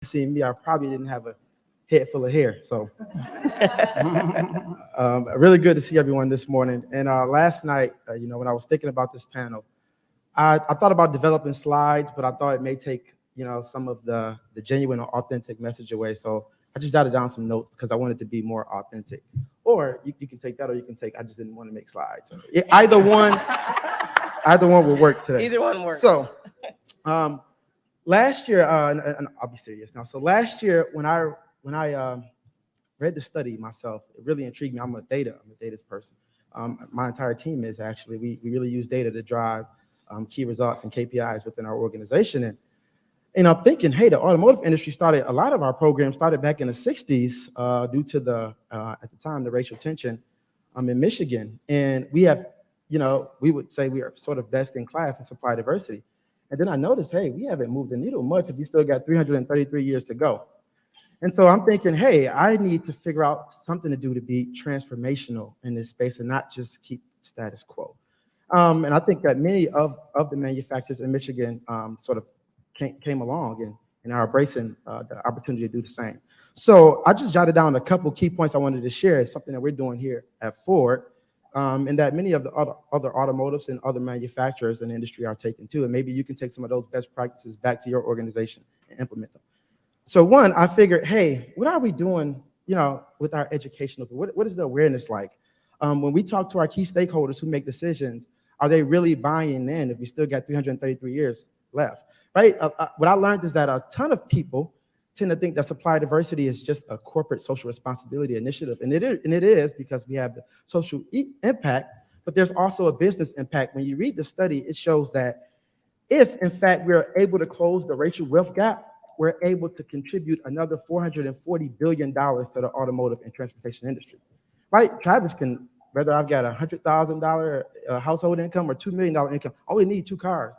seen me, I probably didn't have a head full of hair. So really good to see everyone this morning. And last night, when I was thinking about this panel, I thought about developing slides, but I thought it may take, some of the genuine or authentic message away. So I just jotted down some notes because I wanted to be more authentic. Or you can take that, or you can take, I just didn't want to make slides. Either one will work today. Either one works. So last year, and I'll be serious now. So last year, when I read the study myself, it really intrigued me. I'm a data person. My entire team is actually. We really use data to drive key results and KPIs within our organization. And I'm thinking, hey, the automotive industry a lot of our programs started back in the 60s due to at the time, the racial tension in Michigan. And we have, we would say we are sort of best in class in supply diversity. And then I noticed, hey, we haven't moved the needle much because we still got 333 years to go. And so I'm thinking, hey, I need to figure out something to do to be transformational in this space and not just keep status quo. And I think that many of the manufacturers in Michigan sort of came along and are embracing the opportunity to do the same. So I just jotted down a couple key points I wanted to share. It's something that we're doing here at Ford, and that many of the other automotives and other manufacturers in the industry are taking too. And maybe you can take some of those best practices back to your organization and implement them. So one, I figured, hey, what are we doing, with our educational? What is the awareness like? When we talk to our key stakeholders who make decisions, are they really buying in if we still got 333 years left? Right? What I learned is that a ton of people tend to think that supply diversity is just a corporate social responsibility initiative. And it is because we have the social impact, but there's also a business impact. When you read the study, it shows that if, in fact, we're able to close the racial wealth gap, we're able to contribute another $440 billion to the automotive and transportation industry. Right? Travis can, whether I've got $100,000 household income or $2 million income, I only need 2 cars.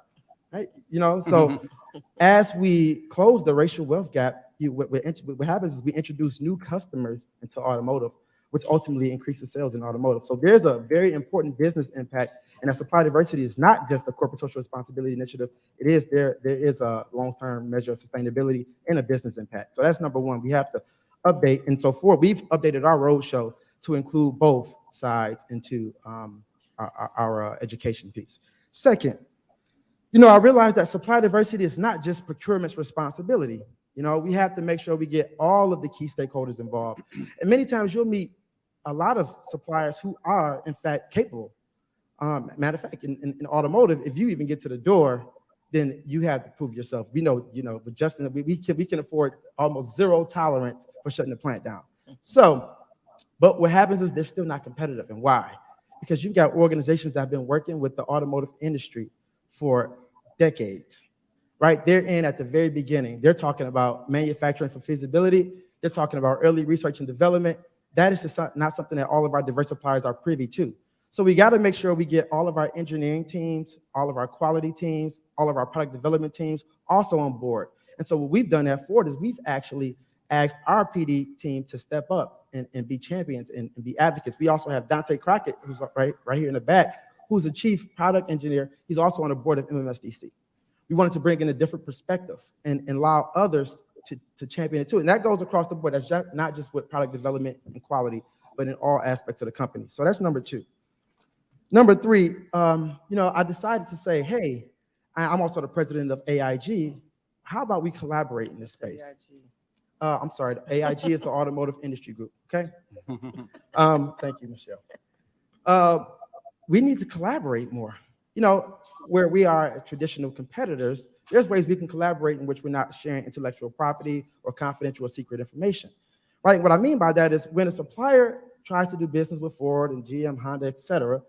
Right? So as we close the racial wealth gap, what happens is we introduce new customers into automotive, which ultimately increases sales in automotive. So there's a very important business impact, and that supply diversity is not just a corporate social responsibility initiative. There is a long-term measure of sustainability and a business impact. So that's number one. We have to update, and so forth. We've updated our roadshow to include both sides into our education piece. Second, I realized that supply diversity is not just procurement's responsibility. We have to make sure we get all of the key stakeholders involved. And many times you'll meet a lot of suppliers who are, in fact, capable. Matter of fact, in automotive, if you even get to the door, then you have to prove yourself. We know, but Justin, we can afford almost zero tolerance for shutting the plant down. So, but what happens is they're still not competitive. And why? Because you've got organizations that have been working with the automotive industry for decades, right? They're in at the very beginning. They're talking about manufacturing for feasibility. They're talking about early research and development. That is just not something that all of our diverse suppliers are privy to. So we got to make sure we get all of our engineering teams, all of our quality teams, all of our product development teams also on board. And so what we've done at Ford is we've actually asked our PD team to step up and be champions and be advocates. We also have Dante Crockett, who's right here in the back, who's a chief product engineer. He's also on the board of MMSDC. We wanted to bring in a different perspective and allow others to champion it too. And that goes across the board. That's not just with product development and quality, but in all aspects of the company. So that's number 2. Number 3, I decided to say, hey, I'm also the president of AIG. How about we collaborate in this space? I'm sorry, the AIG is the Automotive Industry Group, okay? Thank you, Michelle. We need to collaborate more. Where we are traditional competitors, there's ways we can collaborate in which we're not sharing intellectual property or confidential or secret information, right? What I mean by that is when a supplier tries to do business with Ford and GM, Honda, et cetera,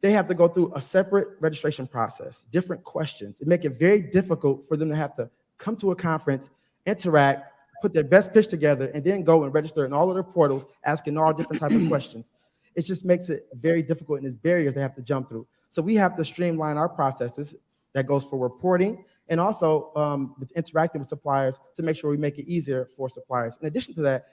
they have to go through a separate registration process, different questions. It makes it very difficult for them to have to come to a conference, interact, put their best pitch together, and then go and register in all of their portals, asking all different types of questions. It just makes it very difficult, and there's barriers they have to jump through. So we have to streamline our processes. That goes for reporting and also with interacting with suppliers to make sure we make it easier for suppliers. In addition to that,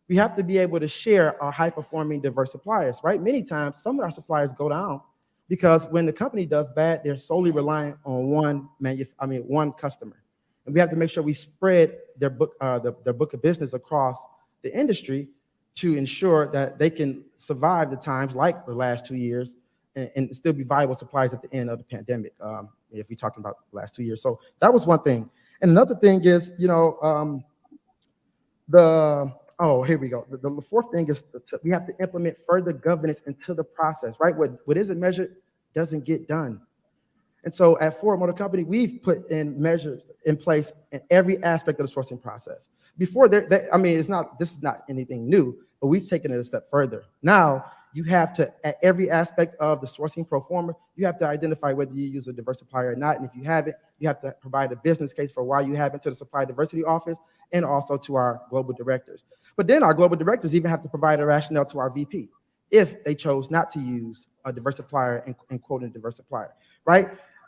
we have to be able to share our high-performing diverse suppliers, right? Many times, some of our suppliers go down because when the company does bad, they're solely reliant on one customer. and we have to make sure we spread their book, their book of business across the industry to ensure that they can survive the times like the last 2 years and still be viable suppliers at the end of the pandemic. If we're talking about the last 2 years, so that was one thing. And another thing is, here we go. The fourth thing is we have to implement further governance into the process, right? What isn't measured doesn't get done. And so at Ford Motor Company, we've put in measures in place in every aspect of the sourcing process. Before this is not anything new, but we've taken it a step further. Now you have to, at every aspect of the sourcing pro forma, you have to identify whether you use a diverse supplier or not. And if you haven't, you have to provide a business case for why you haven't to the supply diversity office and also to our global directors. But then our global directors even have to provide a rationale to our VP if they chose not to use a diverse supplier and quote a diverse supplier, right?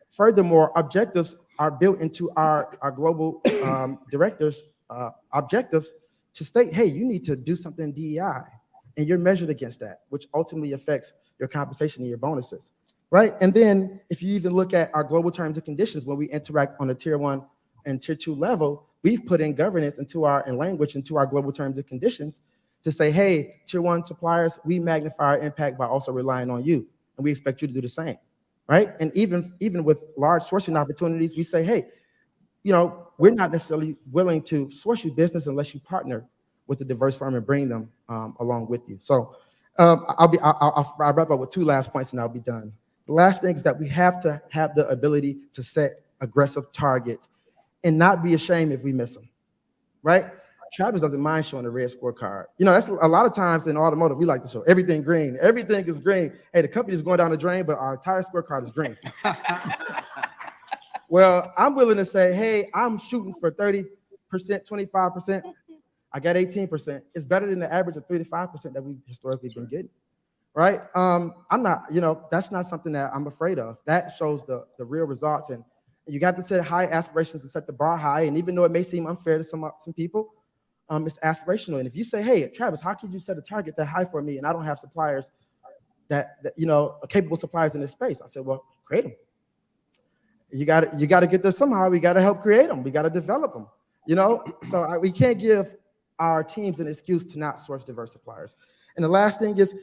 Furthermore, objectives are built into our global directors' objectives to state, hey, you need to do something in DEI, and you're measured against that, which ultimately affects your compensation and your bonuses, right? And then if you even look at our global terms and conditions, when we interact on a tier 1 and tier 2 level, we've put in governance and language into our global terms and conditions to say, hey, tier 1 suppliers, we magnify our impact by also relying on you, and we expect you to do the same. Right? And even with large sourcing opportunities, we say, hey, we're not necessarily willing to source you business unless you partner with a diverse firm and bring them along with you. So I'll wrap up with 2 last points and I'll be done. The last thing is that we have to have the ability to set aggressive targets and not be ashamed if we miss them, right? Travis doesn't mind showing a red scorecard. That's a lot of times in automotive, we like to show everything green. Everything is green. Hey, the company is going down the drain, but our entire scorecard is green. Well, I'm willing to say, hey, I'm shooting for 30%, 25%. I got 18%. It's better than the average of 3 to 5% that we've historically been getting, right? I'm not, that's not something that I'm afraid of. That shows the real results. And you got to set high aspirations and set the bar high. And even though it may seem unfair to some people, it's aspirational. And if you say, hey, Travis, how can you set a target that high for me and I don't have suppliers that capable suppliers in this space? I said, well, create them. You got to get there somehow. We got to help create them. We got to develop them, So we can't give our teams an excuse to not source diverse suppliers. And the last thing is,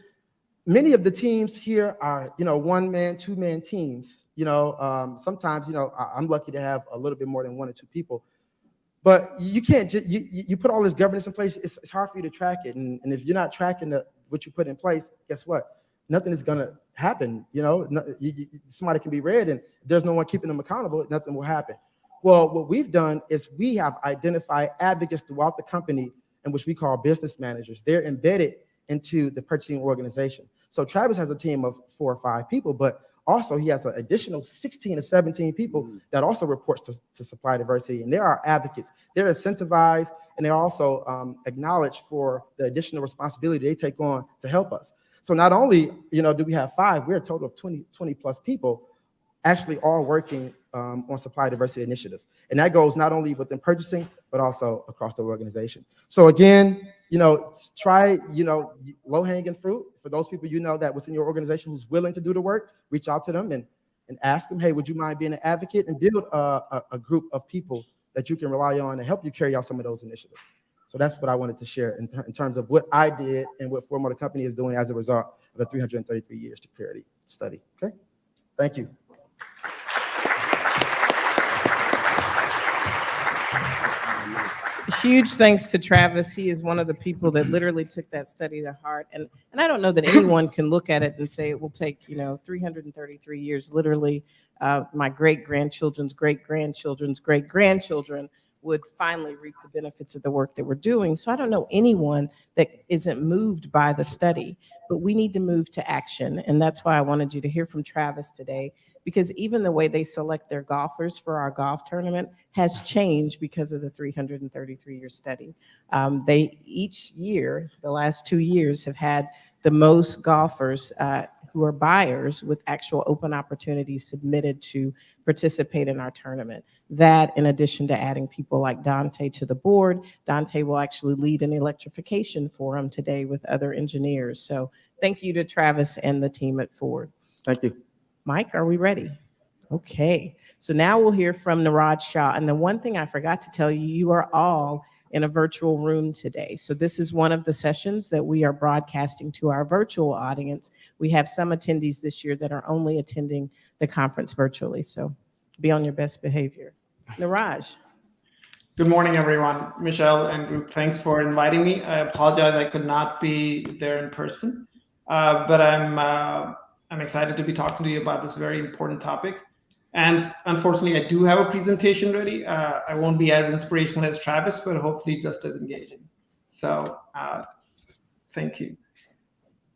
many of the teams here are, 1-man, 2-man teams. Sometimes, I'm lucky to have a little bit more than 1 or 2 people. But you can't just, you put all this governance in place, it's hard for you to track it. And if you're not tracking what you put in place, guess what? Nothing is going to happen. Somebody can be read and there's no one keeping them accountable, nothing will happen. Well, what we've done is we have identified advocates throughout the company, in which we call business managers. They're embedded into the purchasing organization. So Travis has a team of 4 or 5 people, but also, he has an additional 16 or 17 people that also reports to supply diversity, and they are advocates. They're incentivized, and they're also acknowledged for the additional responsibility they take on to help us. So not only, do we have 5, we're a total of 20 plus people actually all working on supply diversity initiatives. And that goes not only within purchasing, but also across the organization. So again, try, low-hanging fruit. For those people that was in your organization who's willing to do the work, reach out to them and ask them, hey, would you mind being an advocate, and build a group of people that you can rely on to help you carry out some of those initiatives. So that's what I wanted to share in terms of what I did and what Ford Motor Company is doing as a result of the 333 years to parity study. Okay, thank you. Huge thanks to Travis. He is one of the people that literally took that study to heart. And I don't know that anyone can look at it and say it will take, 333 years. Literally, my great-grandchildren's great-grandchildren's great-grandchildren would finally reap the benefits of the work that we're doing. So I don't know anyone that isn't moved by the study, but we need to move to action. And that's why I wanted you to hear from Travis today, because even the way they select their golfers for our golf tournament has changed because of the 333-year study. They each year, the last 2 years, have had the most golfers who are buyers with actual open opportunities submitted to participate in our tournament. That, in addition to adding people like Dante to the board, Dante will actually lead an electrification forum today with other engineers. So thank you to Travis and the team at Ford. Thank you. Mike, are we ready? Okay. So now we'll hear from Niraj Shah. And the one thing I forgot to tell you, you are all in a virtual room today. So this is one of the sessions that we are broadcasting to our virtual audience. We have some attendees this year that are only attending the conference virtually. So be on your best behavior. Niraj. Good morning, everyone. Michelle and group, thanks for inviting me. I apologize I could not be there in person, but I'm excited to be talking to you about this very important topic. And unfortunately, I do have a presentation ready. I won't be as inspirational as Travis, but hopefully just as engaging. So thank you.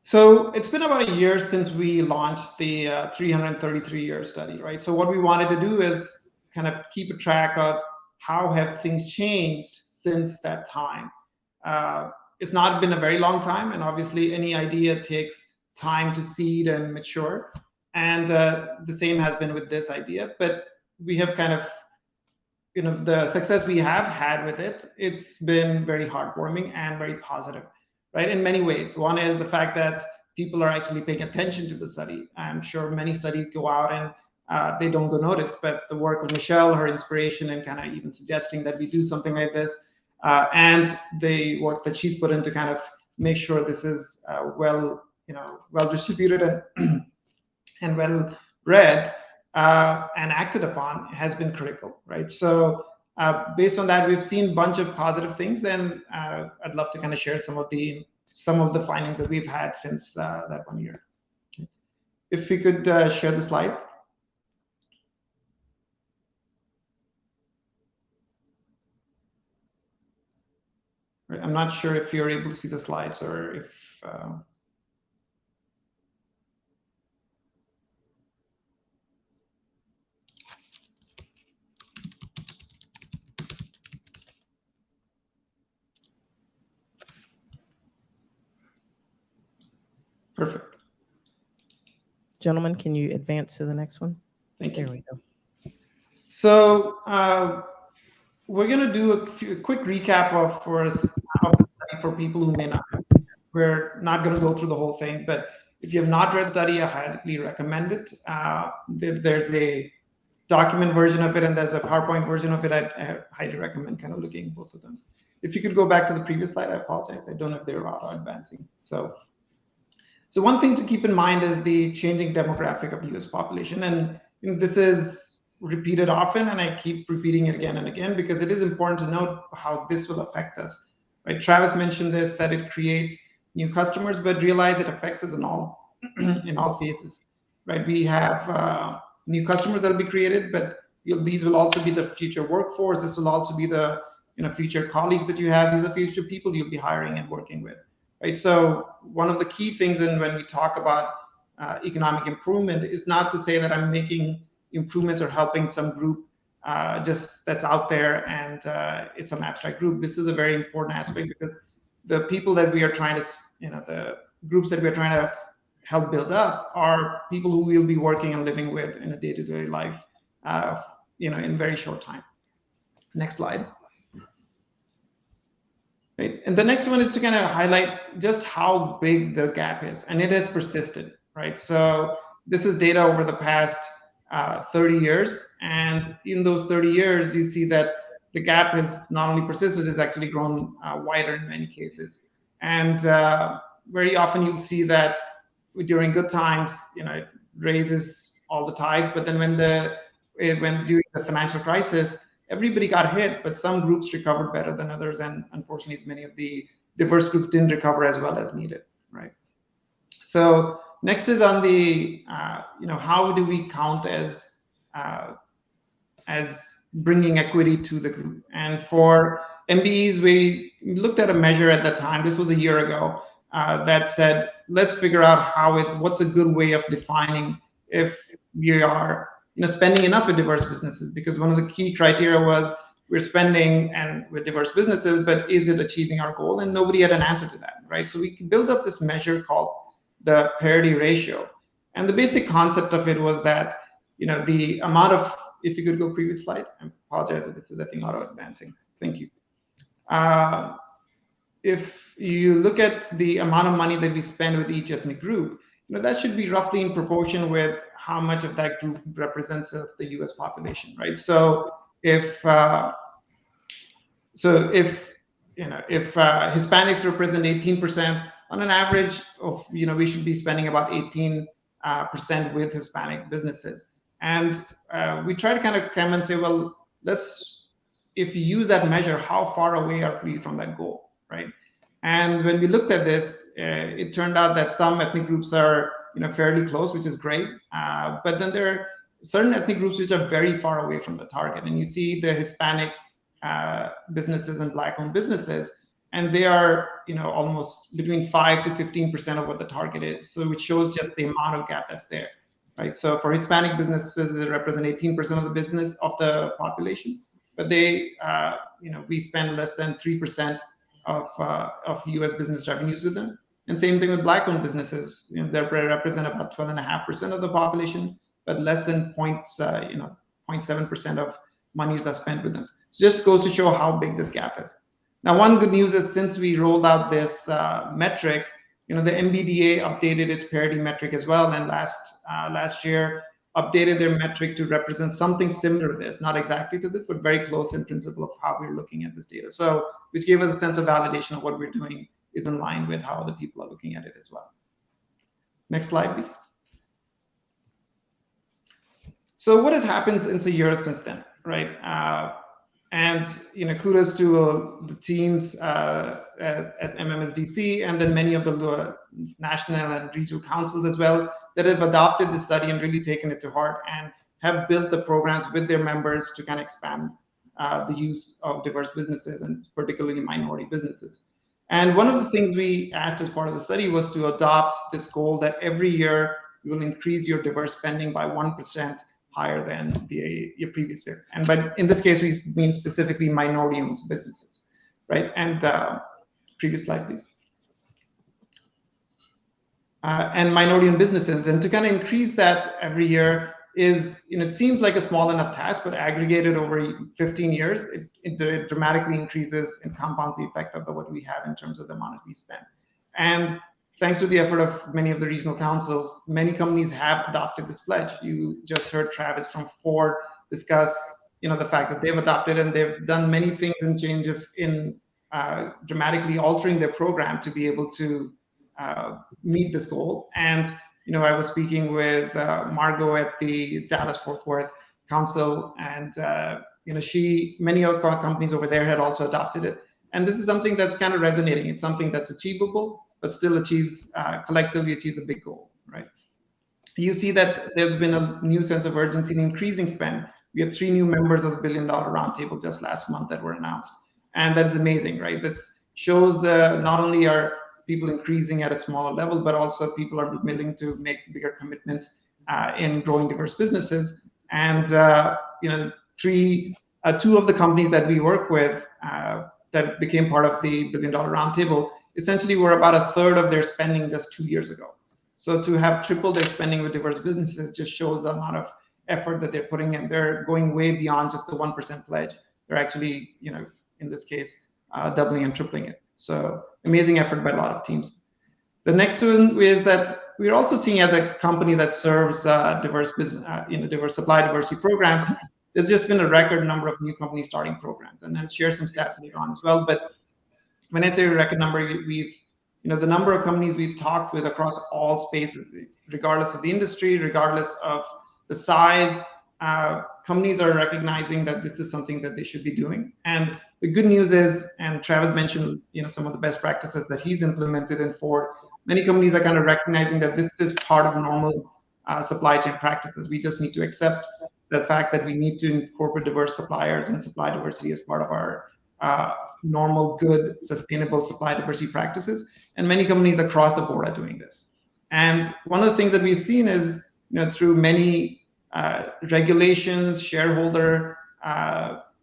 So it's been about a year since we launched the 333-year study, right? So what we wanted to do is kind of keep a track of how have things changed since that time. It's not been a very long time, and obviously any idea takes time to seed and mature. And the same has been with this idea, but we have kind of, the success we have had with it, it's been very heartwarming and very positive, right? In many ways. One is the fact that people are actually paying attention to the study. I'm sure many studies go out and they don't go noticed, but the work of Michelle, her inspiration, and kind of even suggesting that we do something like this, and the work that she's put in to kind of make sure this is well distributed and well read and acted upon has been critical, right? So based on that, we've seen a bunch of positive things, and I'd love to kind of share some of the findings that we've had since that 1 year. If we could share the slide. I'm not sure if you're able to see the slides or if. Perfect. Gentlemen, can you advance to the next one? Thank you. There we go. So we're going to do a quick recap of the study for people who may not. We're not going to go through the whole thing, but if you have not read the study, I highly recommend it. There's a document version of it and there's a PowerPoint version of it. I highly recommend kind of looking at both of them. If you could go back to the previous slide, I apologize. I don't know if they're auto-advancing. So one thing to keep in mind is the changing demographic of the US population. And this is repeated often, and I keep repeating it again and again because it is important to note how this will affect us. Right? Travis mentioned this, that it creates new customers, but realize it affects us in all phases. Right? We have new customers that will be created, but these will also be the future workforce. This will also be the future colleagues that you have. These are future people you'll be hiring and working with. Right? So one of the key things when we talk about economic improvement is not to say that I'm making improvements or helping some group just that's out there and it's some abstract group. This is a very important aspect because the people that we are trying to, the groups that we're trying to help build up are people who we'll be working and living with in a day-to-day life, in very short time. Next slide. Right. And the next one is to kind of highlight just how big the gap is, and it has persisted, right? So this is data over the past 30 years, and in those 30 years, you see that the gap has not only persisted, it's actually grown wider in many cases. And very often you'll see that during good times, it raises all the tides, but then when during the financial crisis, everybody got hit, but some groups recovered better than others, and unfortunately, many of the diverse groups didn't recover as well as needed, right? So next is on the, how do we count as bringing equity to the group? And for MBEs, we looked at a measure at that time. This was a year ago that said, let's figure out what's a good way of defining if we are spending enough with diverse businesses, because one of the key criteria was we're spending and with diverse businesses, but is it achieving our goal? And nobody had an answer to that, right? So we built up this measure called the Parity Ratio. And the basic concept of it was that, the amount of, if you could go previous slide, I apologize if this is, I think, auto-advancing. Thank you. If you look at the amount of money that we spend with each ethnic group, that should be roughly in proportion with how much of that group represents the U.S. population, right? So if Hispanics represent 18%, on an average of, we should be spending about 18% with Hispanic businesses. And we try to kind of come and say, well, if you use that measure, how far away are we from that goal, right? And when we looked at this, it turned out that some ethnic groups are, fairly close, which is great. But then there are certain ethnic groups which are very far away from the target. And you see the Hispanic businesses and Black-owned businesses, and they are, almost between 5 to 15% of what the target is. So which shows just the amount of gap that's there, right? So for Hispanic businesses, they represent 18% of the business of the population, but they, we spend less than 3% of U.S. business revenues with them. And same thing with Black-owned businesses. They represent about 12.5% of the population, but less than 0.7% of monies are spent with them. So just goes to show how big this gap is. Now, one good news is since we rolled out this metric, the NBDA updated its parity metric as well, and last year updated their metric to represent something similar to this, not exactly to this, but very close in principle of how we're looking at this data. So, which gave us a sense of validation of what we're doing is in line with how other people are looking at it as well. Next slide, please. So what has happened since a year since then, right? And kudos to the teams at MMSDC, and then many of the national and regional councils as well that have adopted the study and really taken it to heart and have built the programs with their members to kind of expand the use of diverse businesses and particularly minority businesses. And one of the things we asked as part of the study was to adopt this goal that every year you will increase your diverse spending by 1% higher than your previous year. And but in this case, we mean specifically minority-owned businesses, right? And previous slide, please. And minority-owned businesses, and to kind of increase that every year is, it seems like a small enough task, but aggregated over 15 years, it dramatically increases and compounds the effect of what we have in terms of the amount we spend. And thanks to the effort of many of the regional councils, many companies have adopted this pledge. You just heard Travis from Ford discuss, the fact that they've adopted, and they've done many things in dramatically altering their program to be able to meet this goal. And I was speaking with Margot at the Dallas-Fort Worth Council, and many of our companies over there had also adopted it. And this is something that's kind of resonating. It's something that's achievable, but still collectively achieves a big goal, right? You see that there's been a new sense of urgency in increasing spend. We had 3 new members of the $1 billion roundtable just last month that were announced. And that's amazing, right? That shows not only are people increasing at a smaller level, but also people are willing to make bigger commitments in growing diverse businesses. And, 2 of the companies that we work with that became part of the $1 billion roundtable essentially were about a third of their spending just 2 years ago. So to have tripled their spending with diverse businesses just shows the amount of effort that they're putting in. They're going way beyond just the 1% pledge. They're actually, in this case, doubling and tripling it. So amazing effort by a lot of teams. The next one is that we're also seeing as a company that serves diverse business, diverse supply diversity programs. There's just been a record number of new companies starting programs, and then share some stats later on as well. But when I say record number, we've, the number of companies we've talked with across all spaces, regardless of the industry, regardless of the size, companies are recognizing that this is something that they should be doing. And the good news is, and Travis mentioned, some of the best practices that he's implemented in Ford. Many companies are kind of recognizing that this is part of normal supply chain practices. We just need to accept the fact that we need to incorporate diverse suppliers and supply diversity as part of our normal, good, sustainable supply diversity practices. And many companies across the board are doing this. And one of the things that we've seen is, through many regulations, shareholder,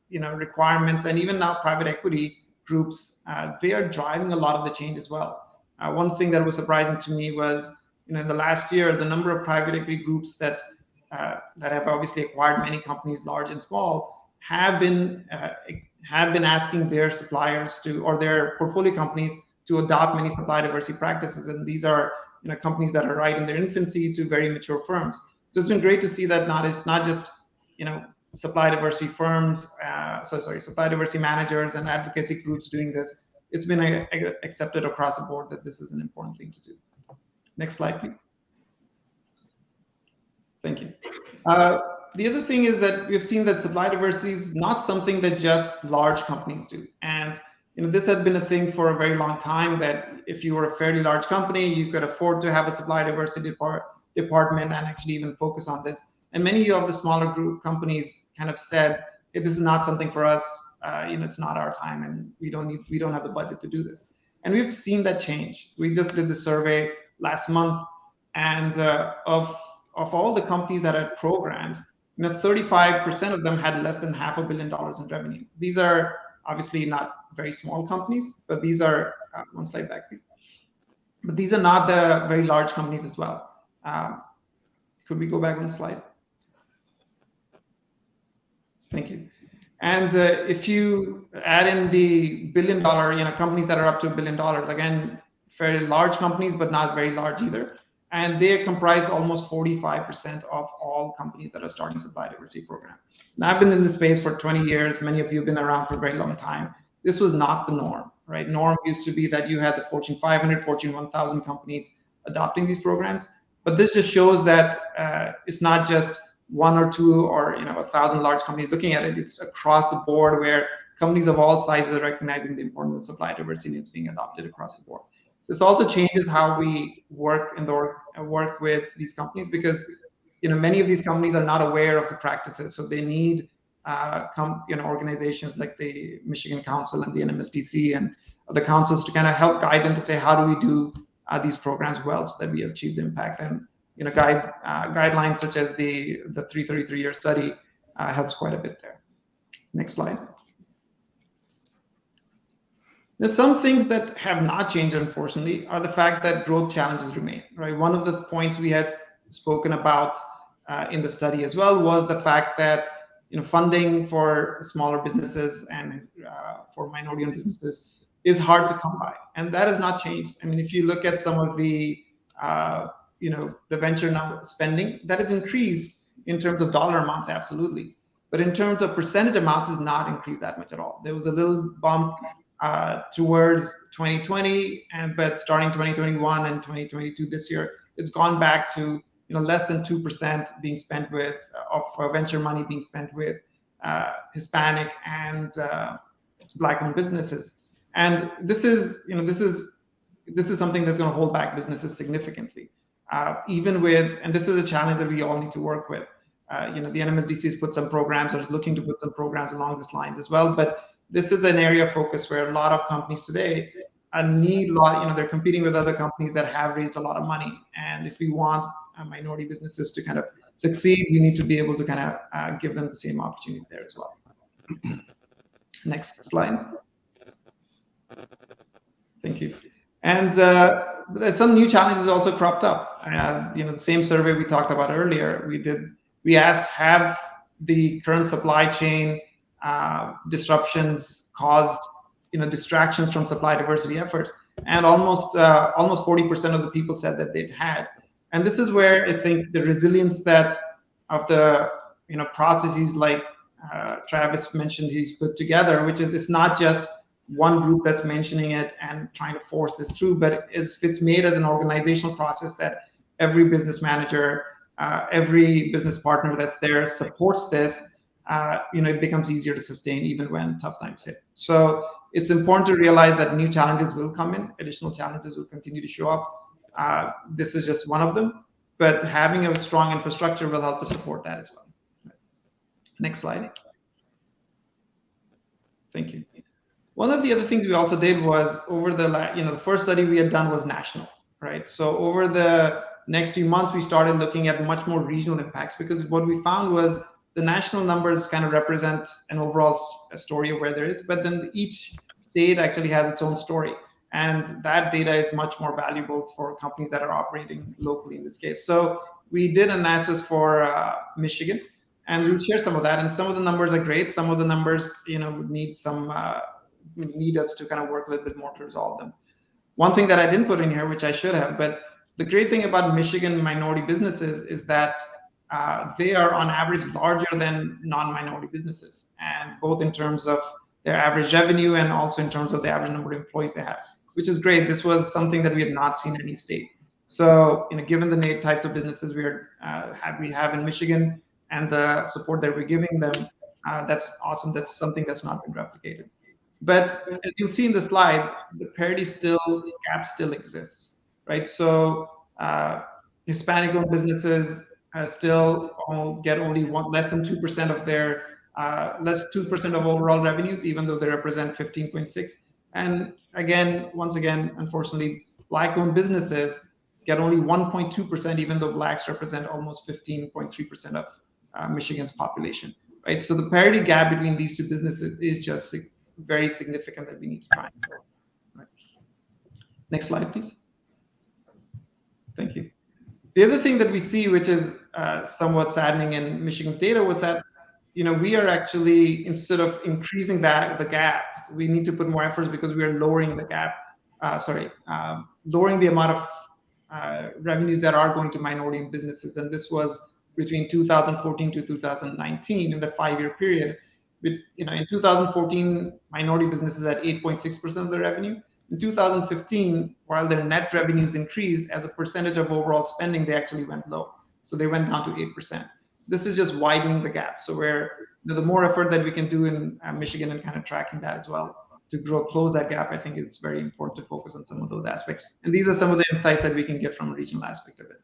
requirements, and even now private equity groups, they are driving a lot of the change as well. One thing that was surprising to me was, in the last year, the number of private equity groups that have obviously acquired many companies, large and small, have been asking their suppliers or their portfolio companies to adopt many supply diversity practices. And these are companies that are right in their infancy to very mature firms. So it's been great to see that it's not just supply diversity firms, supply diversity managers and advocacy groups doing this. It's been accepted across the board that this is an important thing to do. Next slide, please. Thank you. The other thing is that we've seen that supply diversity is not something that just large companies do. And this has been a thing for a very long time, that if you were a fairly large company, you could afford to have a supply diversity department and actually even focus on this. And many of the smaller group companies kind of said, hey, this is not something for us. It's not our time, and we don't have the budget to do this. And we've seen that change. We just did the survey last month, and of all the companies that had programs, 35% of them had less than $500 million in revenue. These are obviously not very small companies, but these are one slide back, please. But these are not the very large companies as well. Could we go back one slide? Thank you. And if you add in the billion-dollar, companies that are up to $1 billion, again, fairly large companies, but not very large either. And they comprise almost 45% of all companies that are starting supply diversity program. Now, I've been in this space for 20 years. Many of you have been around for a very long time. This was not the norm, right? Norm used to be that you had the Fortune 500, Fortune 1000 companies adopting these programs. But this just shows that it's not just one or two or 1,000 large companies looking at it. It's across the board, where companies of all sizes are recognizing the importance of supply diversity, and it's being adopted across the board. This also changes how we work with these companies, because many of these companies are not aware of the practices, so they need organizations like the Michigan Council and the NMSDC and other councils to kind of help guide them to say, how do we do these programs well so that we achieve the impact. And guidelines such as the 333-year study helps quite a bit there. Next slide. There's some things that have not changed, unfortunately, are the fact that growth challenges remain, right? One of the points we had spoken about in the study as well was the fact that funding for smaller businesses and for minority-owned businesses is hard to come by, and that has not changed. I mean, if you look at some of the the venture spending, that has increased in terms of dollar amounts, absolutely, but in terms of percentage amounts, has not increased that much at all. There was a little bump towards 2020, but starting 2021 and 2022 this year, it's gone back to less than 2% being spent with of venture money being spent with Hispanic and Black-owned businesses. And this is something that's going to hold back businesses significantly. Even with, and this is a challenge that we all need to work with. The NMSDC has put some programs, or is looking to put some programs along these lines as well. But this is an area of focus where a lot of companies today need a lot. They're competing with other companies that have raised a lot of money. And if we want minority businesses to kind of succeed, we need to be able to kind of give them the same opportunity there as well. Next slide. Thank you. And some new challenges also cropped up. The same survey we talked about earlier, we asked, have the current supply chain disruptions caused distractions from supply diversity efforts? And almost 40% of the people said that they'd had. And this is where I think the resilience of the processes like Travis mentioned he's put together, which is it's not just one group that's mentioning it and trying to force this through, but it's made as an organizational process that every business manager, every business partner that's there supports this. It becomes easier to sustain even when tough times hit. So it's important to realize that new challenges will come in, additional challenges will continue to show up. This is just one of them, but having a strong infrastructure will help us support that as well. Next slide. Thank you. One of the other things we also did was over the first study we had done was national, right? So over the next few months, we started looking at much more regional impacts, because what we found was the national numbers kind of represent an overall story of where there is, but then each state actually has its own story. And that data is much more valuable for companies that are operating locally in this case. So we did analysis for Michigan, and we'll share some of that. And some of the numbers are great. Some of the numbers, would need some, need us to kind of work a little bit more to resolve them. One thing that I didn't put in here, which I should have, but The great thing about Michigan minority businesses is that they are on average larger than non-minority businesses, and both in terms of their average revenue and also in terms of the average number of employees they have, which is great. This was something that we had not seen in any state. So, given the types of businesses we have in Michigan and the support that we're giving them, that's awesome. That's something that's not been replicated. But as you'll see in the slide, the parity gap still exists, right? So Hispanic-owned businesses still get only less than 2% of their less 2% of overall revenues, even though they represent 15.6. And once again, unfortunately, Black-owned businesses get only 1.2%, even though Blacks represent almost 15.3% of Michigan's population, right? So the parity gap between these two businesses is just very significant that we need to try and close. Right. Next slide, please. Thank you. The other thing that we see, which is somewhat saddening in Michigan's data, was that we are actually, instead of increasing the gap, we need to put more efforts because we are lowering the gap. Lowering the amount of revenues that are going to minority businesses, and this was between 2014 to 2019 in the 5-year period. In 2014, minority businesses had 8.6% of the revenue. In 2015, while their net revenues increased, as a percentage of overall spending, they actually went low. So they went down to 8%. This is just widening the gap. So the more effort that we can do in Michigan and kind of tracking that as well to close that gap, I think it's very important to focus on some of those aspects. And these are some of the insights that we can get from a regional aspect of it.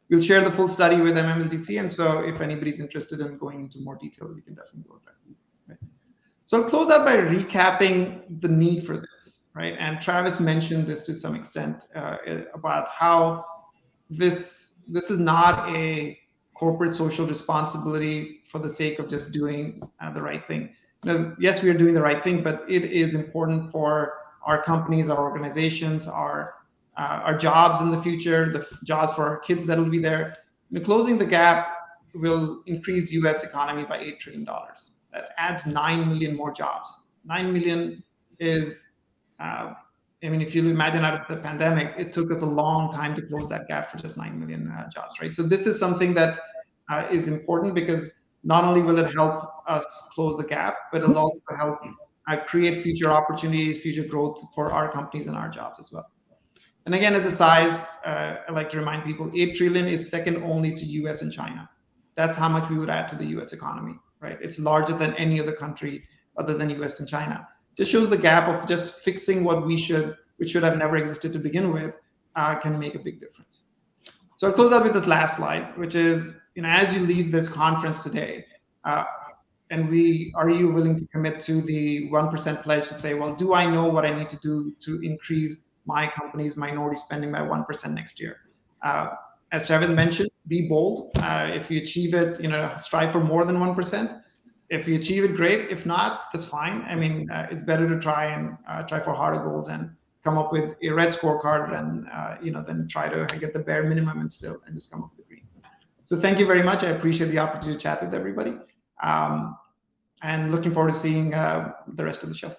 We'll share the full study with MMSDC, and so if anybody's interested in going into more detail, we can definitely go there. Right. So I'll close out by recapping the need for this, right? And Travis mentioned this to some extent about how this is not a corporate social responsibility for the sake of just doing the right thing. Now, yes, we are doing the right thing, but it is important for our companies, our organizations, our jobs in the future, the jobs for our kids that will be there. Closing the gap will increase U.S. economy by $8 trillion. That adds 9 million more jobs. 9 million is, if you imagine out of the pandemic, it took us a long time to close that gap for just 9 million jobs, right? So this is something that is important because not only will it help us close the gap, but it'll also help create future opportunities, future growth for our companies and our jobs as well. And again, at the size, I like to remind people, 8 trillion is second only to US and China. That's how much we would add to the US economy, right? It's larger than any other country other than US and China. Just shows the gap of just fixing which should have never existed to begin with, can make a big difference. So I'll close out with this last slide, which is, as you leave this conference today, and are you willing to commit to the 1% pledge to say, well, do I know what I need to do to increase my company's minority spending by 1% next year? As Travis mentioned, be bold. If you achieve it, strive for more than 1%. If you achieve it, great. If not, that's fine. It's better to try for harder goals and come up with a red scorecard than try to get the bare minimum and just come up with the green. So thank you very much. I appreciate the opportunity to chat with everybody. And looking forward to seeing the rest of the show.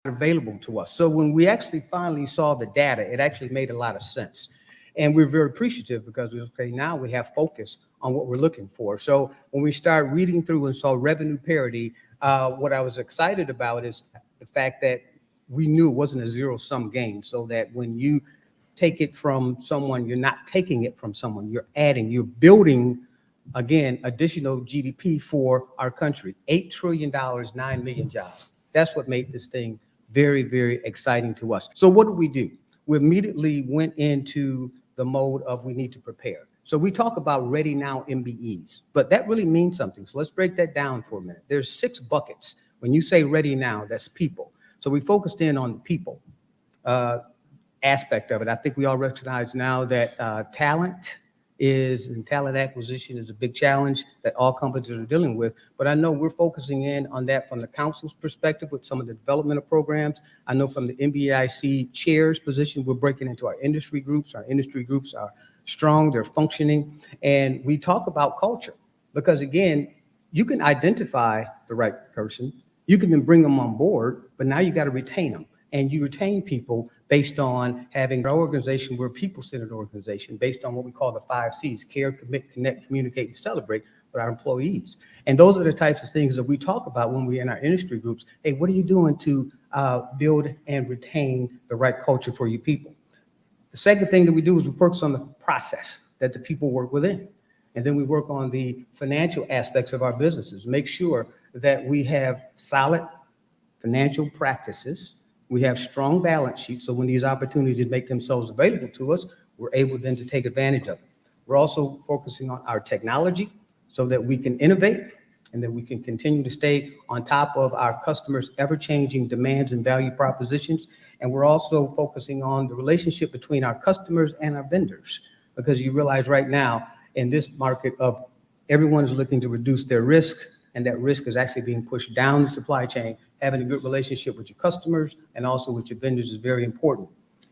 available to us. So when we actually finally saw the data, it actually made a lot of sense. And we're very appreciative because okay, now we have focus on what we're looking for. So when we start reading through and saw revenue parity, what I was excited about is the fact that we knew it wasn't a zero-sum game, so that when you take it from someone, you're not taking it from someone, you're adding, you're building, again, additional GDP for our country. $8 trillion, 9 million jobs. That's what made this thing very, very exciting to us. So what did we do? We immediately went into the mode of we need to prepare. So we talk about ready now MBEs, but that really means something. So let's break that down for a minute. There's 6 buckets. When you say ready now, that's people. So we focused in on the people aspect of it. I think we all recognize now that talent acquisition is a big challenge that all companies are dealing with. But I know we're focusing in on that from the council's perspective with some of the developmental programs. I know from the NBIC chair's position, we're breaking into our industry groups. Our industry groups are strong, they're functioning. And we talk about culture because, again, you can identify the right person, you can then bring them on board, but now you got to retain them. And you retain people based on having our organization, we're a people-centered organization based on what we call the 5 C's: care, commit, connect, communicate, and celebrate with our employees. And those are the types of things that we talk about when we're in our industry groups. Hey, what are you doing to build and retain the right culture for your people? The second thing that we do is we focus on the process that the people work within. And then we work on the financial aspects of our businesses, make sure that we have solid financial practices. We have strong balance sheets, so when these opportunities make themselves available to us, we're able then to take advantage of it. We're also focusing on our technology so that we can innovate and that we can continue to stay on top of our customers' ever-changing demands and value propositions. And we're also focusing on the relationship between our customers and our vendors, because you realize right now in this market of everyone is looking to reduce their risk, and that risk is actually being pushed down the supply chain. Having a good relationship with your customers and also with your vendors is very important.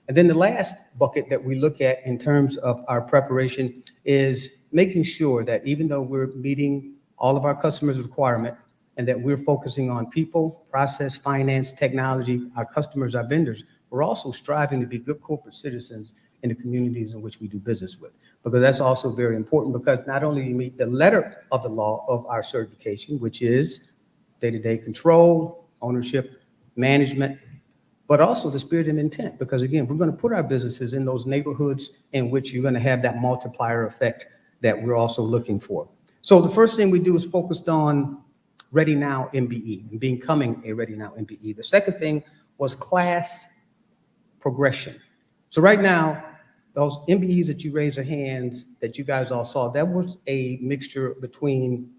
And then the last bucket that we look at in terms of our preparation is making sure that even though we're meeting all of our customers' requirement and that we're focusing on people, process, finance, technology, our customers, our vendors, we're also striving to be good corporate citizens in the communities in which we do business with. Because that's also very important, because not only do you meet the letter of the law of our certification, which is day-to-day control, ownership, management, but also the spirit and intent. Because again, we're going to put our businesses in those neighborhoods in which you're going to have that multiplier effect that we're also looking for. So the first thing we do is focused on Ready Now MBE and becoming a Ready Now MBE. The second thing was class progression. So right now, those MBEs that you raised your hands that you guys all saw, that was a mixture between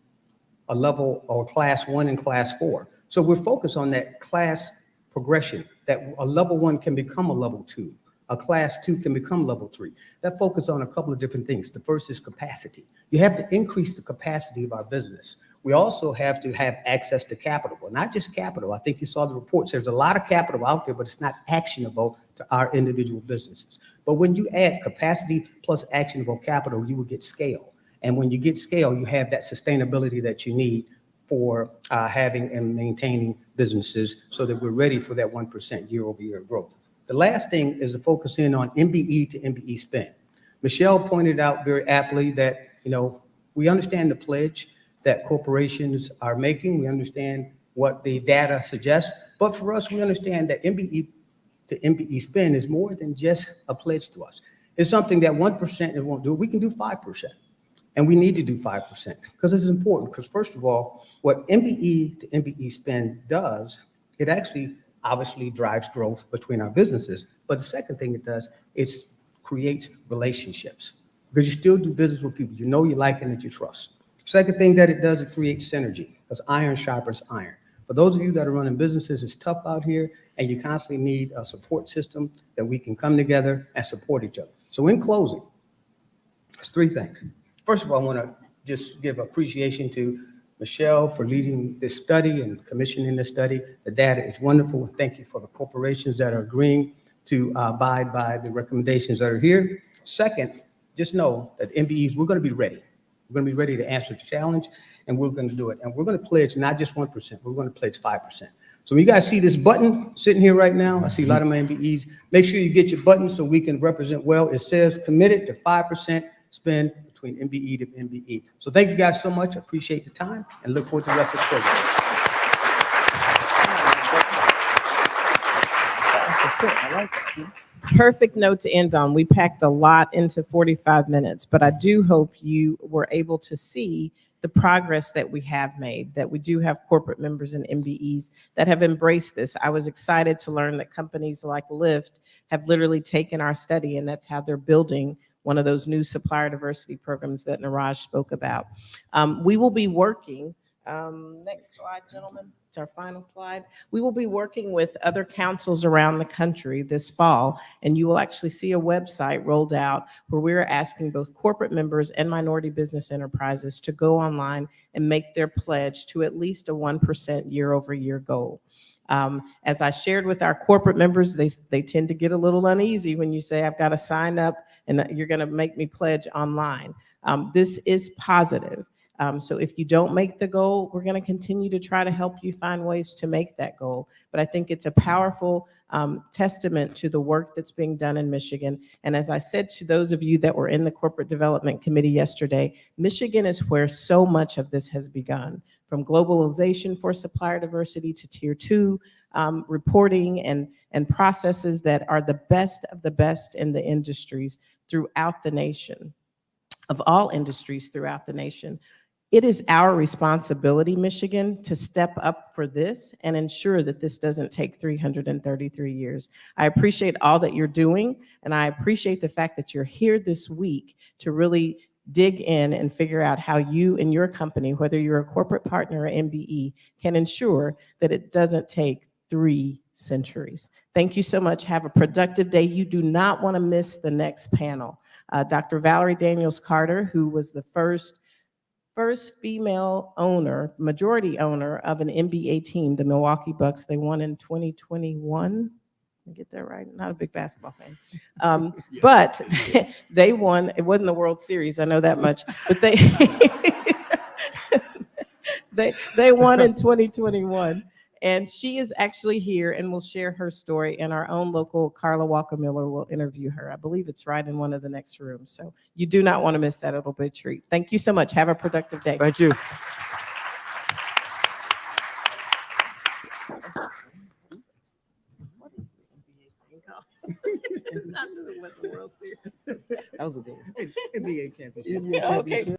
a level or class 1 and class 4. So we're focused on that class progression, that a level 1 can become a level 2, a class 2 can become level 3. That focuses on a couple of different things. The first is capacity. You have to increase the capacity of our business. We also have to have access to capital, but not just capital. I think you saw the reports. There's a lot of capital out there, but it's not actionable to our individual businesses. But when you add capacity plus actionable capital, you will get scale. And when you get scale, you have that sustainability that you need for having and maintaining businesses so that we're ready for that 1% year-over-year growth. The last thing is to focus in on MBE to MBE spend. Michelle pointed out very aptly that, we understand the pledge that corporations are making. We understand what the data suggests. But for us, we understand that MBE to MBE spend is more than just a pledge to us. It's something that 1% it won't do. We can do 5%. And we need to do 5% because it's important. Because first of all, what MBE to MBE spend does, it actually obviously drives growth between our businesses. But the second thing it does, it creates relationships because you still do business with people you like, and that you trust. Second thing that it does, it creates synergy because iron sharpens iron. For those of you that are running businesses, it's tough out here and you constantly need a support system that we can come together and support each other. So in closing, there's 3 things. First of all, I want to just give appreciation to Michelle for leading this study and commissioning this study. The data is wonderful. And thank you for the corporations that are agreeing to abide by the recommendations that are here. Second, just know that MBEs, we're going to be ready. We're going to be ready to answer the challenge, and we're going to do it. And we're going to pledge not just 1%, we're going to pledge 5%. So when you guys see this button sitting here right now, I see a lot of my MBEs. Make sure you get your button so we can represent well. It says committed to 5% spend between MBE to MBE. So thank you guys so much. I appreciate the time and look forward to the rest of the program. Perfect note to end on. We packed a lot into 45 minutes, but I do hope you were able to see the progress that we have made, that we do have corporate members and MBEs that have embraced this. I was excited to learn that companies like Lyft have literally taken our study, and that's how they're building one of those new supplier diversity programs that Niraj spoke about. We will be working, next slide, gentlemen. It's our final slide. We will be working with other councils around the country this fall, and you will actually see a website rolled out where we're asking both corporate members and minority business enterprises to go online and make their pledge to at least a 1% year-over-year goal. As I shared with our corporate members, they tend to get a little uneasy when you say, I've got to sign up and you're going to make me pledge online. This is positive. So if you don't make the goal, we're going to continue to try to help you find ways to make that goal. But I think it's a powerful testament to the work that's being done in Michigan. And as I said to those of you that were in the Corporate Development Committee yesterday, Michigan is where so much of this has begun, from globalization for supplier diversity to Tier 2 reporting and processes that are the best of the best in the industries throughout the nation, of all industries throughout the nation. It is our responsibility, Michigan, to step up for this and ensure that this doesn't take 333 years. I appreciate all that you're doing, and I appreciate the fact that you're here this week to really dig in and figure out how you and your company, whether you're a corporate partner or MBE, can ensure that it doesn't take 3 centuries. Thank you so much. Have a productive day. You do not want to miss the next panel. Dr. Valerie Daniels-Carter, who was the first female owner, majority owner of an NBA team, the Milwaukee Bucks. They won in 2021. I get that right? Not a big basketball fan. But they won. It wasn't the World Series, I know that much. But they won in 2021. And she is actually here and will share her story, and our own local Carla Walker Miller will interview her. I believe it's right in one of the next rooms. So you do not want to miss that. It'll be a treat. Thank you so much. Have a productive day. Thank you. What is the NBA thing called? Not the World Series. That was a big NBA championship. Okay.